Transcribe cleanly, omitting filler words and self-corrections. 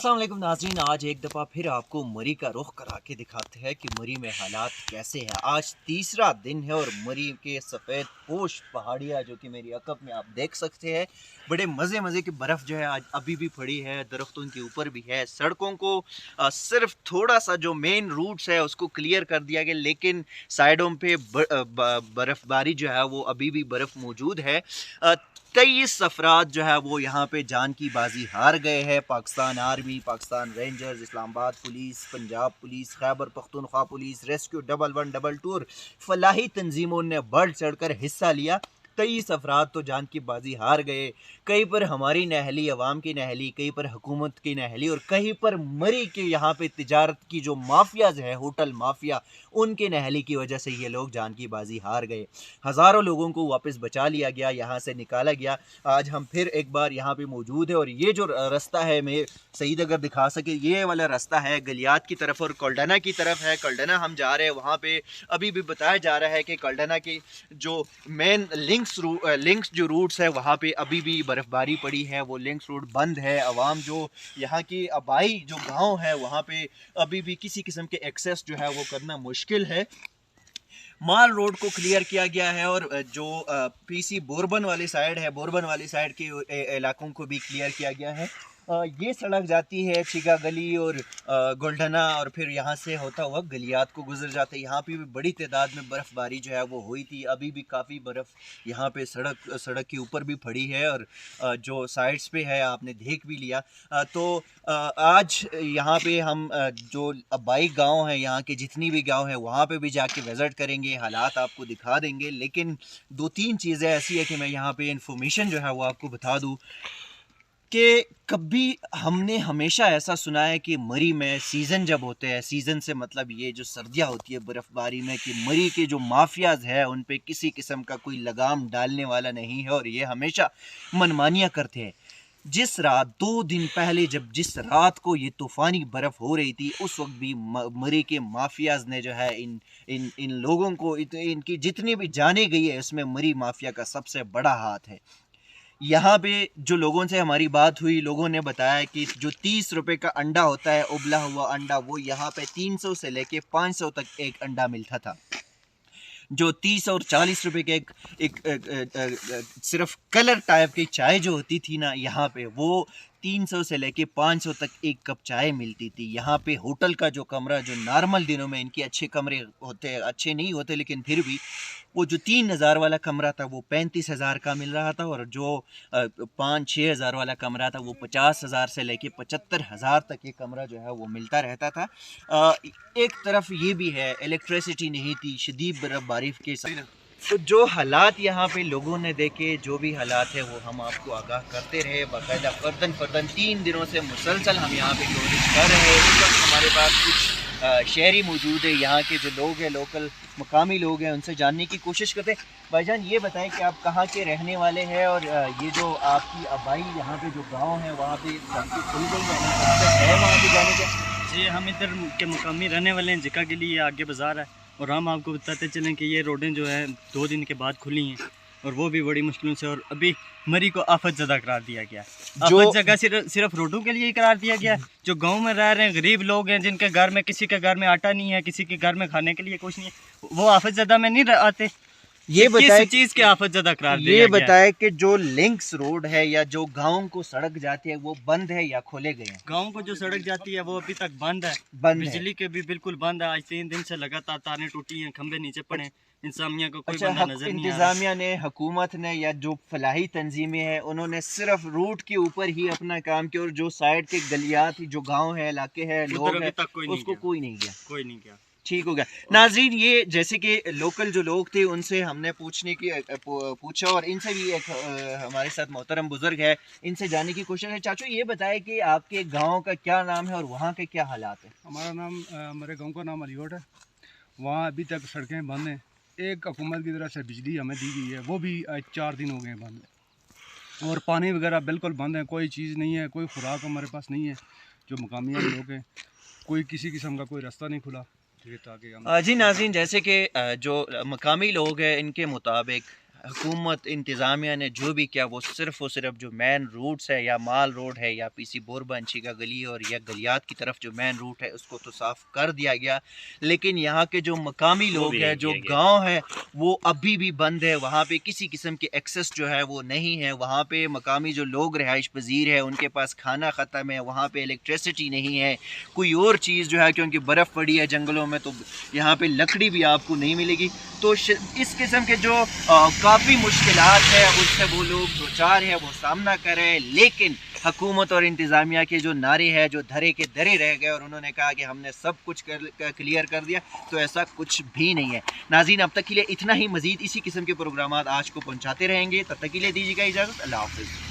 अस्सलाम वालेकुम नाज़रीन, आज एक दफ़ा फिर आपको मरी का रुख करा के दिखाते हैं कि मरी में हालात कैसे हैं। आज तीसरा दिन है और मरी के सफ़ेद पोश पहाड़ियाँ जो कि मेरी अकब में आप देख सकते हैं, बड़े मज़े मज़े की बर्फ़ जो है आज अभी भी पड़ी है, दरख्तों के ऊपर भी है। सड़कों को सिर्फ थोड़ा सा जो मेन रूट्स है उसको क्लियर कर दिया गया, लेकिन साइडों पे बर्फ़बारी जो है वो अभी भी बर्फ़ मौजूद है। 23 अफराद जो है वो यहाँ पे जान की बाजी हार गए हैं। Pakistan army, Pakistan rangers, Islamabad police, Punjab police, Khyber Pakhtunkhwa police, rescue 11122 और फलाही तंजीमों ने बढ़ चढ़ कर हिस्सा लिया। 23 अफराद तो जान की बाजी हार गए। कहीं पर हमारी नहली, अवाम की नहली, कहीं पर हुकूमत की नहली और कहीं पर मरी के यहाँ पे तिजारत की जो माफियाज है, होटल माफिया, उनके नहली की वजह से ये लोग जान की बाजी हार गए। हज़ारों लोगों को वापस बचा लिया गया, यहाँ से निकाला गया। आज हम फिर एक बार यहाँ पे मौजूद है और ये जो रास्ता है, मैं सईद अगर दिखा सके, ये वाला रास्ता है गलियात की तरफ और कल्डना की तरफ है। कल्डना हम जा रहे हैं, वहाँ पे अभी भी बताया जा रहा है कि कल्डना की जो मेन लिंक्स जो रूट्स है वहाँ पे अभी भी बर्फ़बारी पड़ी है, वो लिंक्स रूट बंद है। अवाम जो यहाँ की आबाई जो गांव है वहाँ पे अभी भी किसी किस्म के एक्सेस जो है वो करना मुश्किल है। माल रोड को क्लियर किया गया है और जो पीसी बोरबन वाली साइड है, बोरबन वाली साइड के इलाकों को भी क्लियर किया गया है। ये सड़क जाती है छिगा गली और गोल्डना और फिर यहाँ से होता हुआ गलियात को गुजर जाते हैं। यहाँ पे भी बड़ी तादाद में बर्फ़बारी जो है वो हुई थी। अभी भी काफ़ी बर्फ़ यहाँ पे सड़क के ऊपर भी पड़ी है और जो साइड्स पे है आपने देख भी लिया। तो आज यहाँ पे हम जो आबाई गांव है, यहाँ के जितनी भी गांव है वहाँ पे भी जाके विज़िट करेंगे, हालात आपको दिखा देंगे। लेकिन दो तीन चीज़ें ऐसी है कि मैं यहाँ पे इन्फॉर्मेशन जो है वो आपको बता दूँ कि कभी हमने हमेशा ऐसा सुना है कि मरी में सीज़न जब होते हैं, सीज़न से मतलब ये जो सर्दियाँ होती है बर्फ़बारी में, कि मरी के जो माफियाज है उन पे किसी किस्म का कोई लगाम डालने वाला नहीं है और ये हमेशा मनमानियाँ करते हैं। जिस रात 2 दिन पहले जब जिस रात को ये तूफ़ानी बर्फ़ हो रही थी, उस वक्त भी मरी के माफियाज ने जो है इन इन इन लोगों को, इनकी जितनी भी जाने गई है उसमें मरी माफिया का सबसे बड़ा हाथ है। यहाँ पे जो लोगों से हमारी बात हुई, लोगों ने बताया कि जो 30 रुपए का अंडा होता है, उबला हुआ अंडा, वो यहाँ पे 300 से लेके 500 तक एक अंडा मिलता था। जो 30 और 40 रुपए के सिर्फ कलर टाइप की चाय जो होती थी ना यहाँ पे, वो 300 से लेके 500 तक एक कप चाय मिलती थी। यहाँ पे होटल का जो कमरा, जो नॉर्मल दिनों में इनके अच्छे कमरे होते हैं, अच्छे नहीं होते लेकिन फिर भी, वो जो 3,000 वाला कमरा था वो 35,000 का मिल रहा था और जो 5-6 हज़ार वाला कमरा था वो 50,000 से लेके 75,000 तक ये कमरा जो है वो मिलता रहता था। एक तरफ ये भी है, इलेक्ट्रिसिटी नहीं थी, शदीद बर्फबारी के साथ। तो जो हालात यहाँ पे लोगों ने देखे, जो भी हालात है वो हम आपको आगाह करते रहे। बाकायदा फर्दन 3 दिनों से मुसलसल हम यहाँ पे कोशिश कर रहे हैं। इस वक्त हमारे पास कुछ शहरी मौजूद है, यहाँ के जो लोग हैं, लोकल मकामी लोग हैं, उनसे जानने की कोशिश करते हैं। भाईजान ये बताएं कि आप कहाँ के रहने वाले हैं और ये जो आपकी आबाई यहाँ पे जो गांव है वहाँ पे सड़कें खुल गई है वहाँ पे जाने का? जी, हम इधर के मुकामी रहने वाले हैं। जिका के लिए आगे बाज़ार है और हम आपको बताते चलें कि ये रोडें जो है 2 दिन के बाद खुली हैं और वो भी बड़ी मुश्किलों से, और अभी मरी को आफत ज़्यादा करार दिया गया। आफत जगह सिर्फ रोडों के लिए ही करार दिया गया। जो गांव में रह रहे हैं गरीब लोग हैं, जिनके घर में, किसी के घर में आटा नहीं है, किसी के घर में खाने के लिए कुछ नहीं है, वो आफत ज़्यादा में नहीं आते। ये बताए चीज़ के आफत ज़्यादा करार दिया ये बताए कि जो लिंक्स रोड है या जो गांव को सड़क जाती है वो बंद है या खोले गए हैं? गांव को जो सड़क जाती है वो अभी तक बंद है। बिजली के भी बिल्कुल बंद है। आज 3 दिन से लगातार तारें टूटी हैं, खंबे नीचे पड़े हैं। इंतजामिया को कोई बंदा नजर नहीं आ रहा। इंतजामिया ने, हुकूमत ने या जो फलाही तंजीमें हैं, उन्होंने सिर्फ रूट के ऊपर ही अपना काम किया और जो साइड के गलियात, जो गांव है, इलाके हैं, लोग हैं, उसको कोई नहीं गया। ठीक हो गया। नाज़रीन, ये जैसे कि लोकल जो लोग थे उनसे हमने पूछा और इनसे भी एक हमारे साथ मोहतरम बुजुर्ग है, इनसे जानने की कोशिश है। चाचू ये बताए कि आपके गांव का क्या नाम है और वहाँ के क्या हालात है? हमारे गांव का नाम अलीगढ़ है। वहाँ अभी तक सड़कें बंद हैं। एक हुकूमत की तरफ से बिजली हमें दी गई है, वो भी आज 4 दिन हो गए बंद है। और पानी वगैरह बिल्कुल बंद है, कोई चीज़ नहीं है, कोई खुराक हमारे पास नहीं है। जो मकामी लोग हैं, कोई किसी किस्म का कोई रास्ता नहीं खुला। जी नाज़रीन, जैसे कि जो मकामी लोग हैं इनके मुताबिक हुकूमत इंतज़ामिया ने जो भी किया वो सिर्फ़ और सिर्फ जो मेन रूट्स है या माल रोड है या पीसी बोरबंशी का गली और या गलियात की तरफ जो मेन रूट है उसको तो साफ़ कर दिया गया, लेकिन यहाँ के जो मकामी लोग हैं, जो गांव है, वो अभी भी बंद है। वहाँ पे किसी किस्म के एक्सेस जो है वो नहीं है। वहाँ पे मकामी जो लोग रहाइश पजीर है उनके पास खाना ख़त्म है, वहाँ पे इलेक्ट्रिसिटी नहीं है, कोई और चीज़ जो है क्योंकि बर्फ़ पड़ी है जंगलों में तो यहाँ पे लकड़ी भी आपको नहीं मिलेगी। तो इस किस्म के जो काफ़ी मुश्किलात है उससे वो लोग दो चार है वो सामना कर रहे हैं, लेकिन हुकूमत और इंतज़ामिया के जो नारे हैं जो धरे के धरे रह गए और उन्होंने कहा कि हमने सब कुछ क्लियर कर दिया, तो ऐसा कुछ भी नहीं है। नाज़रीन, अब तक के लिए इतना ही। मज़ीद इसी किस्म के प्रोग्राम आज को पहुँचाते रहेंगे, तब तक के लिए दीजिएगा इजाज़त। अल्लाह हाफ़िज़।